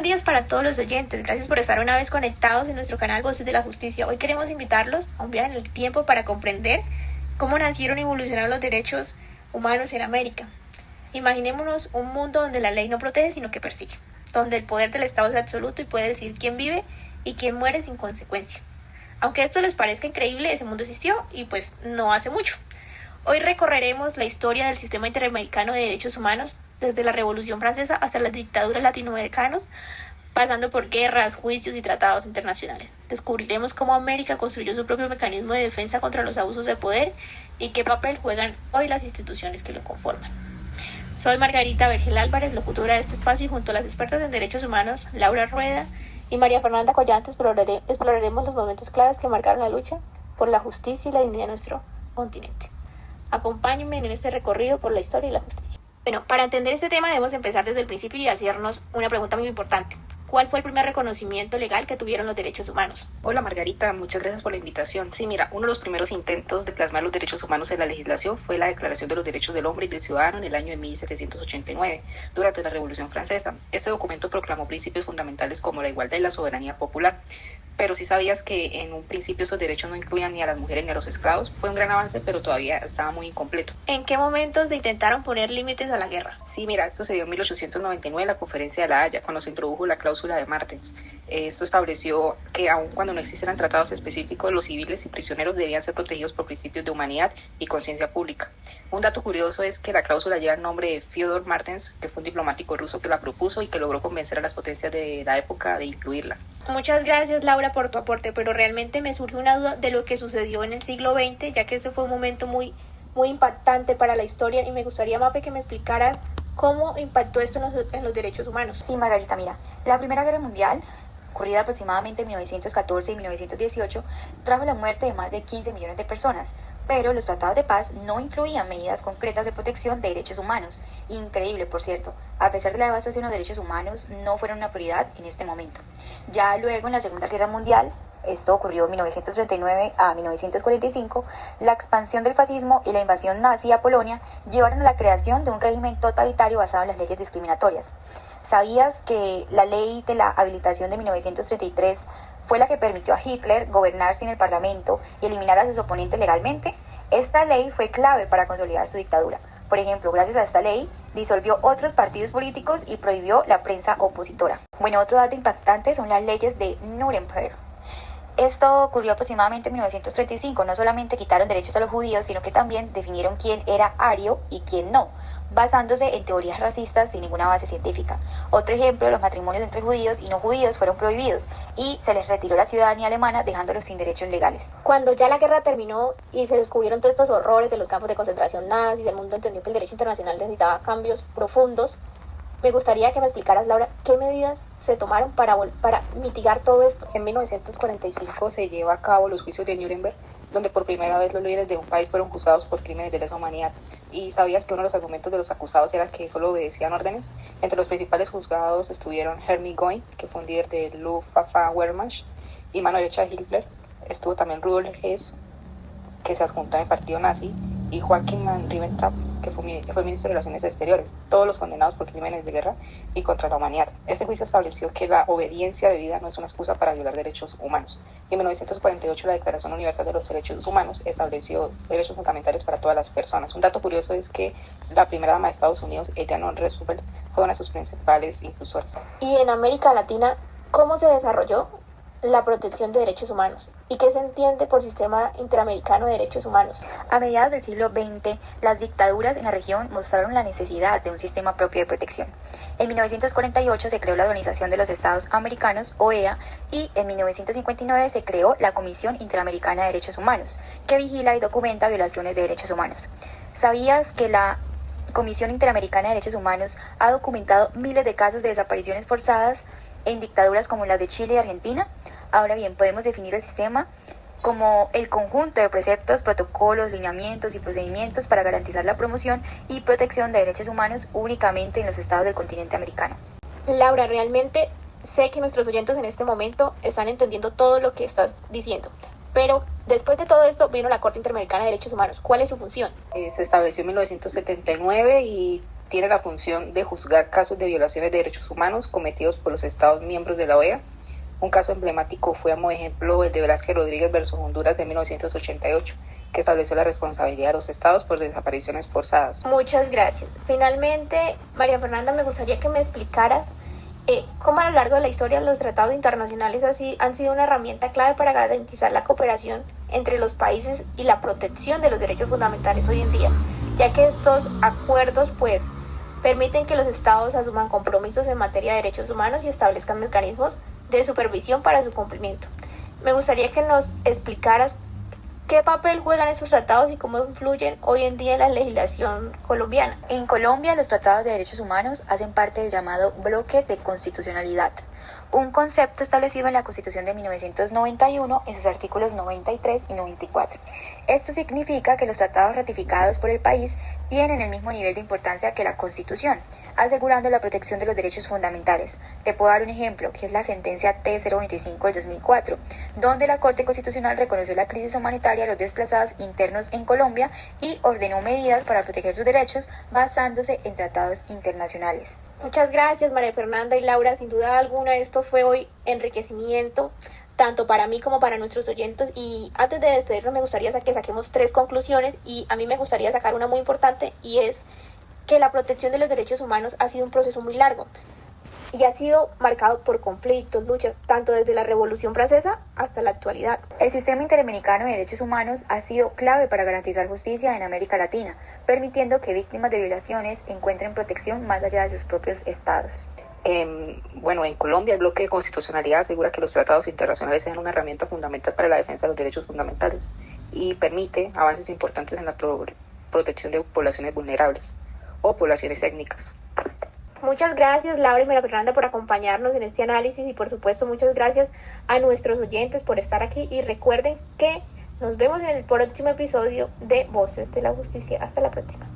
días para todos los oyentes. Gracias por estar una vez conectados en nuestro canal Voces de la Justicia. Hoy queremos invitarlos a un viaje en el tiempo para comprender cómo nacieron y evolucionaron los derechos humanos en América. Imaginémonos un mundo donde la ley no protege sino que persigue, donde el poder del Estado es absoluto y puede decidir quién vive y quién muere sin consecuencia. Aunque esto les parezca increíble, ese mundo existió y pues no hace mucho. Hoy recorreremos la historia del sistema interamericano de derechos humanos, desde la Revolución Francesa hasta las dictaduras latinoamericanas, pasando por guerras, juicios y tratados internacionales. Descubriremos cómo América construyó su propio mecanismo de defensa contra los abusos de poder y qué papel juegan hoy las instituciones que lo conforman. Soy Margarita Vergel Álvarez, locutora de este espacio, y junto a las expertas en derechos humanos, Laura Rueda y María Fernanda Collante, exploraremos los momentos claves que marcaron la lucha por la justicia y la dignidad de nuestro continente. Acompáñenme en este recorrido por la historia y la justicia. Bueno, para entender este tema debemos empezar desde el principio y hacernos una pregunta muy importante. ¿Cuál fue el primer reconocimiento legal que tuvieron los derechos humanos? Hola Margarita, muchas gracias por la invitación. Sí, mira, uno de los primeros intentos de plasmar los derechos humanos en la legislación fue la Declaración de los Derechos del Hombre y del Ciudadano en el año de 1789, durante la Revolución Francesa. Este documento proclamó principios fundamentales como la igualdad y la soberanía popular. Pero si sabías que en un principio esos derechos no incluían ni a las mujeres ni a los esclavos. Fue un gran avance, pero todavía estaba muy incompleto. ¿En qué momentos se intentaron poner límites a la guerra? Sí, mira, esto se dio en 1899 en la Conferencia de La Haya, cuando se introdujo la cláusula de Martens. Esto estableció que aun cuando no existieran tratados específicos, los civiles y prisioneros debían ser protegidos por principios de humanidad y conciencia pública. Un dato curioso es que la cláusula lleva el nombre de Fyodor Martens, que fue un diplomático ruso que la propuso y que logró convencer a las potencias de la época de incluirla. Muchas gracias, Laura, por tu aporte, pero realmente me surge una duda de lo que sucedió en el siglo XX, ya que ese fue un momento muy impactante para la historia, y me gustaría, Mape, que me explicaras cómo impactó esto en los derechos humanos. Sí, Margarita, mira, la Primera Guerra Mundial, ocurrida aproximadamente en 1914 y 1918, trajo la muerte de más de 15 millones de personas, pero los tratados de paz no incluían medidas concretas de protección de derechos humanos. Increíble, por cierto. A pesar de la devastación, los derechos humanos no fueron una prioridad en este momento. Ya luego, en la Segunda Guerra Mundial, esto ocurrió de 1939 a 1945, la expansión del fascismo y la invasión nazi a Polonia llevaron a la creación de un régimen totalitario basado en las leyes discriminatorias. ¿Sabías que la ley de la habilitación de 1933 fue la que permitió a Hitler gobernar sin el Parlamento y eliminar a sus oponentes legalmente? Esta ley fue clave para consolidar su dictadura. Por ejemplo, gracias a esta ley, disolvió otros partidos políticos y prohibió la prensa opositora. Bueno, otro dato impactante son las leyes de Nuremberg. Esto ocurrió aproximadamente en 1935. No solamente quitaron derechos a los judíos, sino que también definieron quién era ario y quién no, basándose en teorías racistas sin ninguna base científica. Otro ejemplo, los matrimonios entre judíos y no judíos fueron prohibidos y se les retiró la ciudadanía alemana, dejándolos sin derechos legales. Cuando ya la guerra terminó y se descubrieron todos estos horrores de los campos de concentración nazis, el mundo entendió que el derecho internacional necesitaba cambios profundos. Me gustaría que me explicaras, Laura, qué medidas se tomaron para mitigar todo esto. En 1945 se lleva a cabo los juicios de Nuremberg, donde por primera vez los líderes de un país fueron juzgados por crímenes de lesa humanidad. ¿Y sabías que uno de los argumentos de los acusados era que solo obedecían órdenes? Entre los principales juzgados estuvieron Helmut Göring, que fue un líder de Luftwaffe-Wehrmacht, y mano derecha de Hitler. Estuvo también Rudolf Hess, que se adjuntó en el partido nazi, y Joachim Ribbentrop, que fue ministro de Relaciones Exteriores, todos los condenados por crímenes de guerra y contra la humanidad. Este juicio estableció que la obediencia debida no es una excusa para violar derechos humanos. Y en 1948 la Declaración Universal de los Derechos Humanos estableció derechos fundamentales para todas las personas. Un dato curioso es que la primera dama de Estados Unidos, Eleanor Roosevelt, fue una de sus principales impulsoras. Y en América Latina, ¿cómo se desarrolló la protección de derechos humanos? ¿Y qué se entiende por Sistema Interamericano de Derechos Humanos? A mediados del siglo XX, las dictaduras en la región mostraron la necesidad de un sistema propio de protección. En 1948 se creó la Organización de los Estados Americanos, OEA, y en 1959 se creó la Comisión Interamericana de Derechos Humanos, que vigila y documenta violaciones de derechos humanos. ¿Sabías que la Comisión Interamericana de Derechos Humanos ha documentado miles de casos de desapariciones forzadas en dictaduras como las de Chile y Argentina? Ahora bien, podemos definir el sistema como el conjunto de preceptos, protocolos, lineamientos y procedimientos para garantizar la promoción y protección de derechos humanos únicamente en los estados del continente americano. Laura, realmente sé que nuestros oyentes en este momento están entendiendo todo lo que estás diciendo, pero después de todo esto vino la Corte Interamericana de Derechos Humanos. ¿Cuál es su función? Se estableció en 1979 y tiene la función de juzgar casos de violaciones de derechos humanos cometidos por los Estados miembros de la OEA. Un caso emblemático fue, como ejemplo, el de Velázquez Rodríguez versus Honduras de 1988, que estableció la responsabilidad de los estados por desapariciones forzadas. Muchas gracias. Finalmente, María Fernanda, me gustaría que me explicaras cómo a lo largo de la historia los tratados internacionales han sido una herramienta clave para garantizar la cooperación entre los países y la protección de los derechos fundamentales hoy en día, ya que estos acuerdos permiten que los estados asuman compromisos en materia de derechos humanos y establezcan mecanismos de supervisión para su cumplimiento. Me gustaría que nos explicaras qué papel juegan estos tratados y cómo influyen hoy en día en la legislación colombiana. En Colombia, los tratados de derechos humanos hacen parte del llamado bloque de constitucionalidad, un concepto establecido en la Constitución de 1991 en sus artículos 93 y 94. Esto significa que los tratados ratificados por el país tienen el mismo nivel de importancia que la Constitución, asegurando la protección de los derechos fundamentales. Te puedo dar un ejemplo, que es la sentencia T025 del 2004, donde la Corte Constitucional reconoció la crisis humanitaria a los desplazados internos en Colombia y ordenó medidas para proteger sus derechos basándose en tratados internacionales. Muchas gracias, María Fernanda y Laura. Sin duda alguna, esto fue hoy enriquecimiento, tanto para mí como para nuestros oyentes. Y antes de despedirnos, me gustaría que saquemos 3 conclusiones, y a mí me gustaría sacar una muy importante, y es que la protección de los derechos humanos ha sido un proceso muy largo y ha sido marcado por conflictos, luchas, tanto desde la Revolución Francesa hasta la actualidad. El sistema interamericano de derechos humanos ha sido clave para garantizar justicia en América Latina, permitiendo que víctimas de violaciones encuentren protección más allá de sus propios estados. En Colombia el bloque de constitucionalidad asegura que los tratados internacionales sean una herramienta fundamental para la defensa de los derechos fundamentales y permite avances importantes en la protección de poblaciones vulnerables o poblaciones étnicas. Muchas gracias, Laura y María Fernanda, por acompañarnos en este análisis, y por supuesto muchas gracias a nuestros oyentes por estar aquí, y recuerden que nos vemos en el próximo episodio de Voces de la Justicia. Hasta la próxima.